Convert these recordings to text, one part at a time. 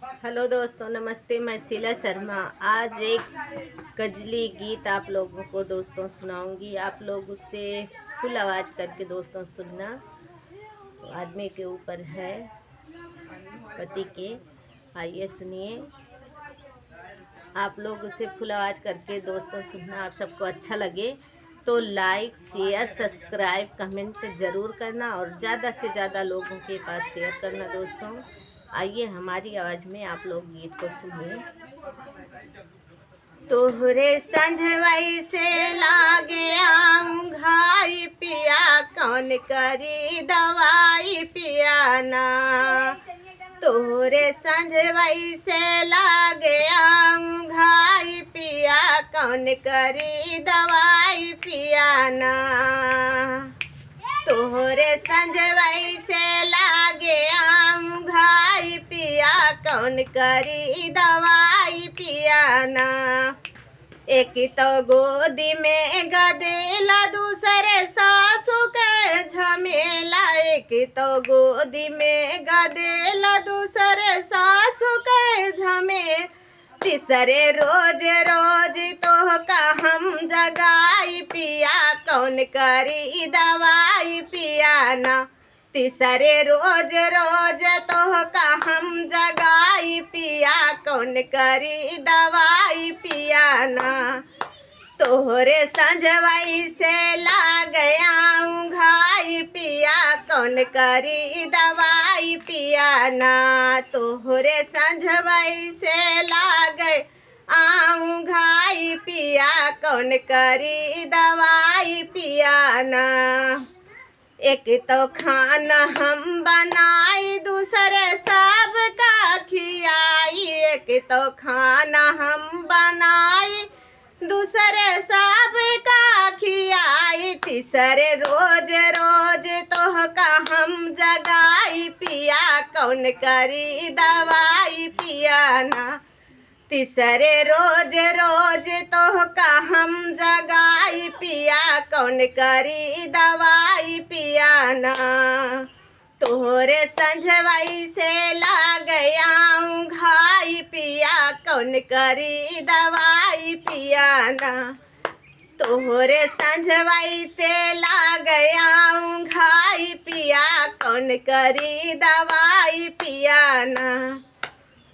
Hello दोस्तों, नमस्ते। मैं शीला शर्मा आज एक गजली गीत आप लोगों को दोस्तों सुनाऊंगी। आप लोग उससे फुल आवाज़ करके दोस्तों सुनना। तो आदमी के ऊपर है, पति के। आइए सुनिए। आप लोग उसे फुल आवाज़ करके दोस्तों सुनना। आप सबको अच्छा लगे तो लाइक, शेयर, सब्सक्राइब, कमेंट ज़रूर करना और ज़्यादा से ज़्यादा लोगों के पास शेयर करना दोस्तों। आइए हमारी आवाज़ में आप लोग गीत को सुनिए। तोहरे संझवई से लागे घाई पिया, कौन करी दवाई पियाना। तोहरे संझवई से लागे घाई पिया, कौन करी दवाई पियाना। तोहरे संझवई से लागे घाई पिया, कौन करी दवाई पियाना। एक तो गोदी में गदेला, दूसरे सासू के झमेला। एक तो गोदी में गदेला, दूसरे सासू के झमेला। तीसरे रोज रोज तो का हम जगाई पिया, कौन करी दवाई पियाना। तीसरे रोज रोज तो का हम जगाई पिया, कौन करी दवाई पियाना। तोहरे संझवई से लागया घाई पिया, कौन करी दवाई पियाना। तोहरे संझवई से लागे घाई पिया, कौन करी दवाई पियाना। एक तो खाना हम बनाई, दूसरे सब का खियाई। एक तो खाना हम बनाई, दूसरे सब का खियाई। तीसरे रोज रोज तो का हम जगाई पिया, कौन करी दवाई पियाना। तीसरे रोज रोज तो का हम जगाई पिया, कौन करी दवाई पियाना। तोहरे संझवई से लागया घाई पिया, कौन करी दवाई पियाना। तोहरे संझवई से लागया घाई पिया, कौन करी दवाई पियाना।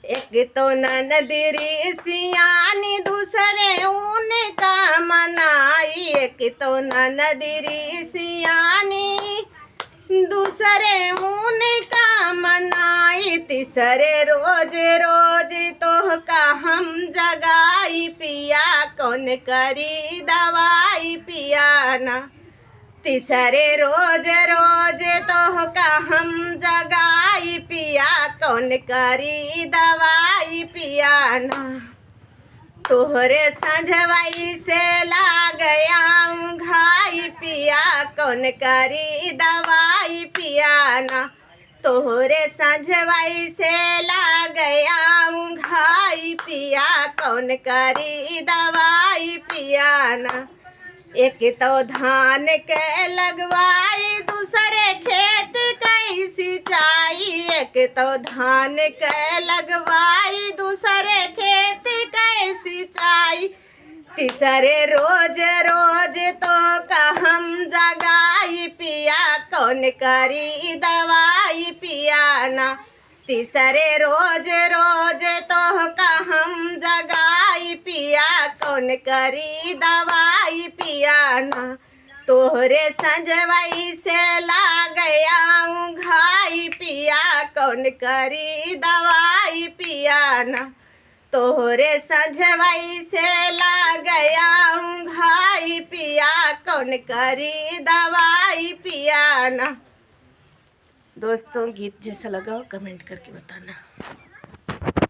एक तो ननदरी सियानी, दूसरे उनका मनाई। एक तो ननदरी सियानी, दूसरे उनका मनाई। तीसरे रोज रोज तो का हम जगाई पिया, कौन करी दवाई पियाना। तीसरे रोज रोज तो का हम जगाई पिया, कौन करी दवाई पियाना। तोहरे संझवई से लागया घाई पिया, कौन करी दवाई पियाना। तोहरे संझवई से लागया घाई पिया, कौन करी दवाई पियाना। एक तो धान के लगवाई, दूसरे खेत की सिंचाई। एक तो धान के लगवाई, दूसरे खेत की सिंचाई। तीसरे रोज रोज तो का हम जगाई पिया, कौन करी दवाई पियाना। तीसरे रोज रोज तो का हम जगाई पिया, कौन करी दवाई पियाना। तोहरे संझवई से लागया घाई पिया, कौन करी दवाई पियाना। तोहरे संझवई से लागया घाई पिया, कौन करी दवाई पियाना। दोस्तों, गीत जैसा लगा हो कमेंट करके बताना।